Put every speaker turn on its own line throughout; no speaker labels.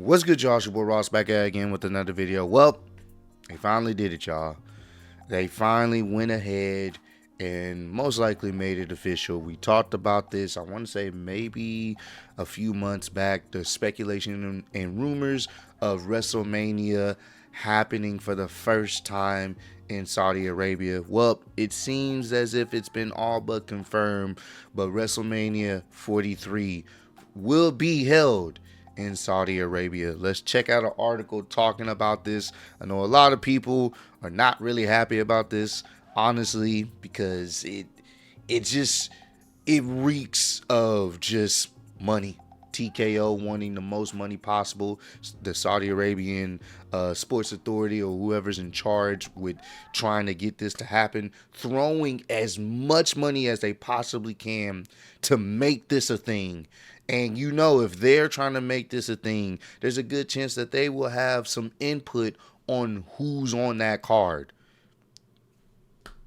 What's good, y'all? It's your boy Ross back at again with another video. Well, they finally did it, y'all. They finally went ahead and most likely made it official. We talked about this, I want to say maybe a few months back, the speculation and rumors of WrestleMania happening for the first time in Saudi Arabia. Well, it seems as if it's been all but confirmed, but WrestleMania 43 will be held in Saudi Arabia. Let's check out an article talking about this. I know a lot of people are not really happy about this, honestly, because it reeks of just money. TKO wanting the most money possible, the Saudi Arabian sports authority or whoever's in charge with trying to get this to happen, throwing as much money as they possibly can to make this a thing. And you know, if they're trying to make this a thing, there's a good chance that they will have some input on who's on that card.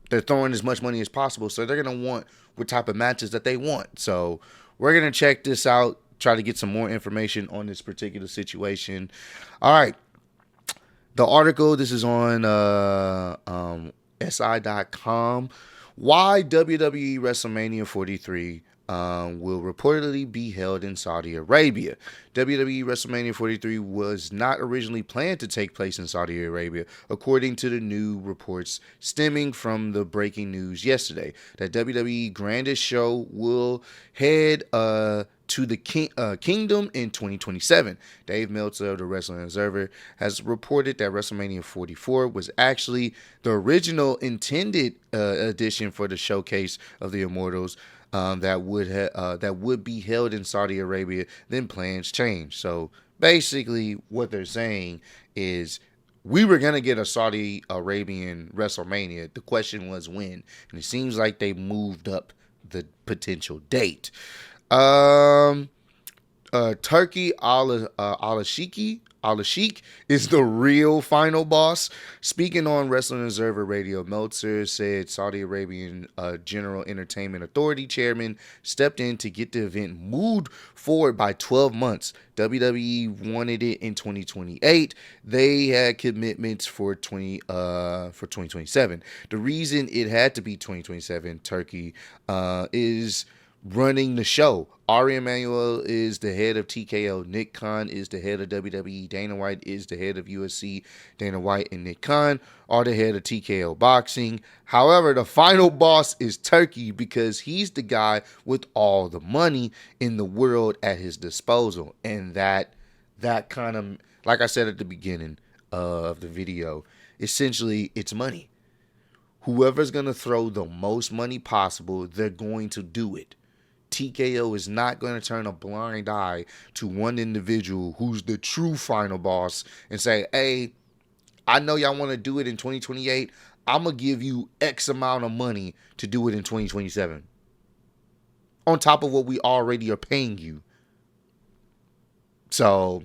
They're throwing as much money as possible, so they're going to want what type of matches that they want. So we're going to check this out, try to get some more information on this particular situation. All right. The article, this is on SI.com. Why WWE WrestleMania 43 will reportedly be held in Saudi Arabia. WWE WrestleMania 43 was not originally planned to take place in Saudi Arabia, according to the new reports stemming from the breaking news yesterday. That WWE grandest show will head to the Kingdom in 2027. Dave Meltzer of the Wrestling Observer has reported that WrestleMania 44 was actually the original intended edition for the showcase of the Immortals that would be held in Saudi Arabia. Then plans changed. So basically, what they're saying is we were gonna get a Saudi Arabian WrestleMania. The question was when, and it seems like they moved up the potential date. Turkey Al-Sheikh is the real final boss. Speaking on Wrestling Observer Radio, Meltzer said Saudi Arabian General Entertainment Authority chairman stepped in to get the event moved forward by 12 months. WWE wanted it in 2028. They had commitments for 2027. The reason it had to be 2027, Turkey, is running the show. Ari Emanuel is the head of TKO. Nick Khan is the head of WWE. Dana White is the head of UFC. Dana White and Nick Khan are the head of TKO Boxing. However, the final boss is Turkey because he's the guy with all the money in the world at his disposal. And that kind of, like I said at the beginning of the video, essentially it's money. Whoever's going to throw the most money possible, they're going to do it. TKO is not going to turn a blind eye to one individual who's the true final boss and say, hey, I know y'all want to do it in 2028. I'm going to give you X amount of money to do it in 2027. On top of what we already are paying you. So,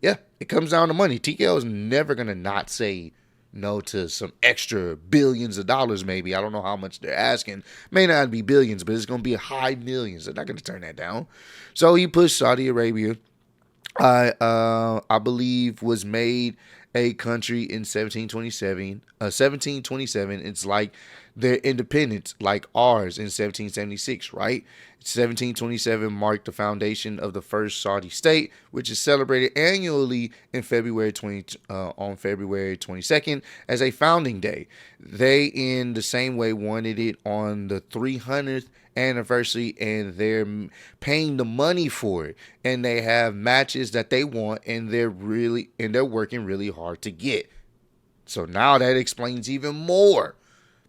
yeah, it comes down to money. TKO is never going to not say no to some extra billions of dollars, maybe. I don't know how much they're asking. May not be billions, but it's going to be high millions. They're not going to turn that down. So he pushed Saudi Arabia, I believe, was made a country in 1727. It's like their independence, like ours in 1776, right? 1727 marked the foundation of the first Saudi state, which is celebrated annually in on February 22nd as a founding day. They, in the same way, wanted it on the 300th anniversary, and they're paying the money for it. And they have matches that they want, and they're working really hard to get. So now that explains even more.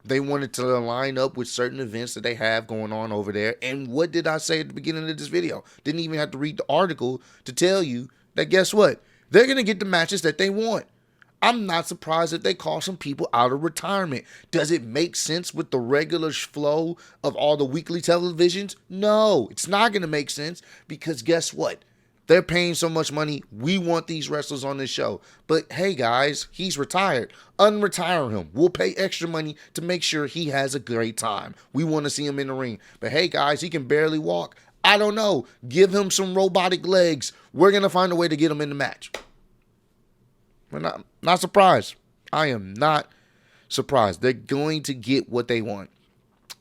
They wanted to line up with certain events that they have going on over there. And what did I say at the beginning of this video? Didn't even have to read the article to tell you that guess what? They're going to get the matches that they want. I'm not surprised if they call some people out of retirement. Does it make sense with the regular flow of all the weekly televisions? No, it's not going to make sense because guess what? They're paying so much money. We want these wrestlers on this show. But hey, guys, he's retired. Unretire him. We'll pay extra money to make sure he has a great time. We want to see him in the ring. But hey, guys, he can barely walk. I don't know. Give him some robotic legs. We're going to find a way to get him in the match. We're not surprised. I am not surprised. They're going to get what they want.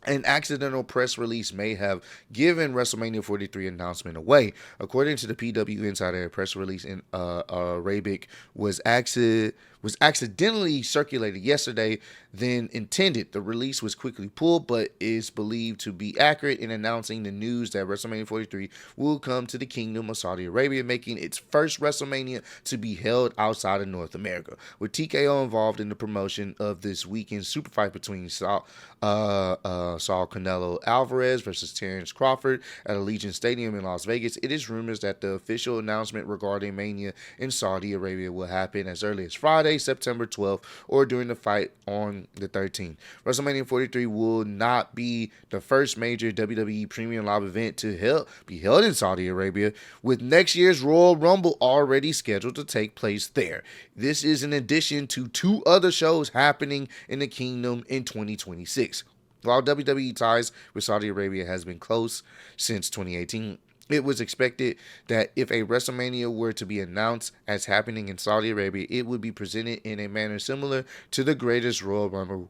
An accidental press release may have given WrestleMania 43 announcement away. According to the PW Insider, a press release in Arabic was accidentally circulated yesterday, then intended. The release was quickly pulled, but is believed to be accurate in announcing the news that WrestleMania 43 will come to the Kingdom of Saudi Arabia, making its first WrestleMania to be held outside of North America. With TKO involved in the promotion of this weekend's super fight between Saul Canelo Alvarez versus Terrence Crawford at Allegiant Stadium in Las Vegas, it is rumors that the official announcement regarding Mania in Saudi Arabia will happen as early as Friday, September 12th, or during the fight on the 13th. WrestleMania 43 will not be the first major WWE Premium Live event to be held in Saudi Arabia, with next year's Royal Rumble already scheduled to take place there. This is in addition to 2 other shows happening in the Kingdom in 2026. While WWE ties with Saudi Arabia has been close since 2018, it was expected that if a WrestleMania were to be announced as happening in Saudi Arabia, it would be presented in a manner similar to the Greatest Royal Rumble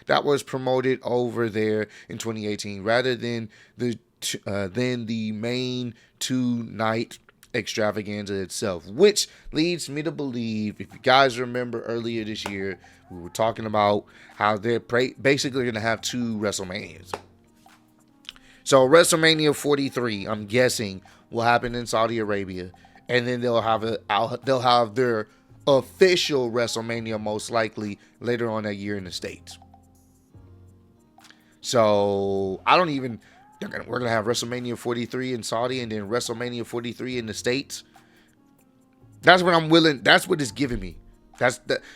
that was promoted over there in 2018, rather than the main 2-night extravaganza itself, which leads me to believe, if you guys remember earlier this year, we were talking about how they're basically going to have 2 WrestleManias. So WrestleMania 43, I'm guessing, will happen in Saudi Arabia, and then they'll have their official WrestleMania most likely later on that year in the States. So we're gonna have WrestleMania 43 in Saudi and then WrestleMania 43 in the States. That's what I'm willing. That's what it's giving me.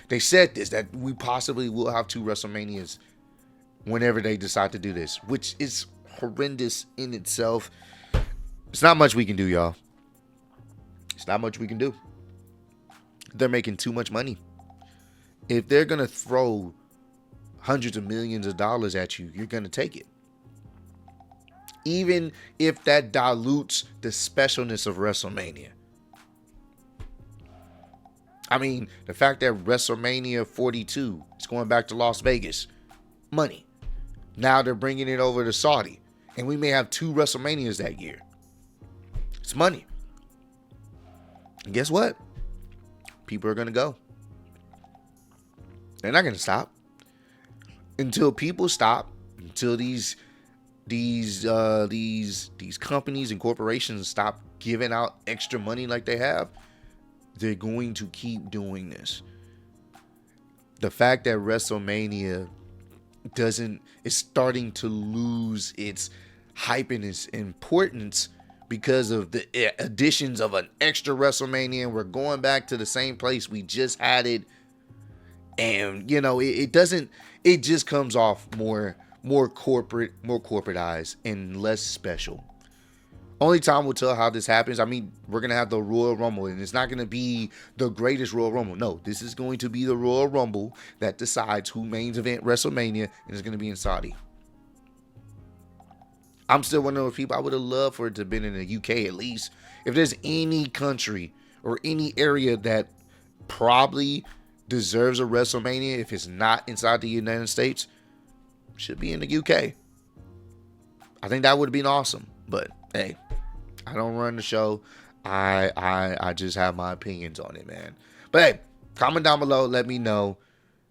They said this, that we possibly will have 2 WrestleManias whenever they decide to do this, which is horrendous in itself. It's not much we can do, y'all. It's not much we can do. They're making too much money. If they're gonna throw hundreds of millions of dollars at you, you're gonna take it. Even if that dilutes the specialness of WrestleMania. I mean, the fact that WrestleMania 42 is going back to Las Vegas, money. Now they're bringing it over to Saudi, and we may have 2 WrestleManias that year. It's money. And guess what? People are going to go. They're not going to stop. Until people stop, until these companies and corporations stop giving out extra money like they have, they're going to keep doing this. The fact that WrestleMania is starting to lose its hype and its importance because of the additions of an extra WrestleMania, and we're going back to the same place we just had it, and it just comes off more corporatized and less special. Only time will tell how this happens. I mean, we're going to have the Royal Rumble, and it's not going to be the greatest Royal Rumble. No, this is going to be the Royal Rumble that decides who mains event WrestleMania, and it's going to be in Saudi. I'm still one of those people. I would have loved for it to have been in the UK at least. If there's any country or any area that probably deserves a WrestleMania, if it's not inside the United States, should be in the UK. I think that would have been awesome. But hey, I don't run the show. I just have my opinions on it, man. But hey, comment down below. Let me know.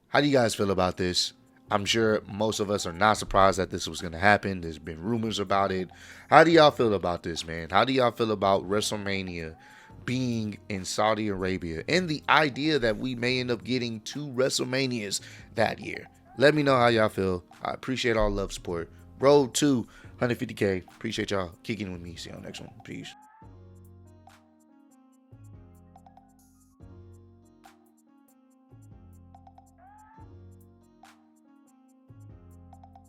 How do you guys feel about this? I'm sure most of us are not surprised that this was going to happen. There's been rumors about it. How do y'all feel about this, man? How do y'all feel about WrestleMania being in Saudi Arabia and the idea that we may end up getting 2 WrestleManias that year? Let me know how y'all feel. I appreciate all love, support. Road to 150K. Appreciate y'all kicking with me. See y'all next one. Peace.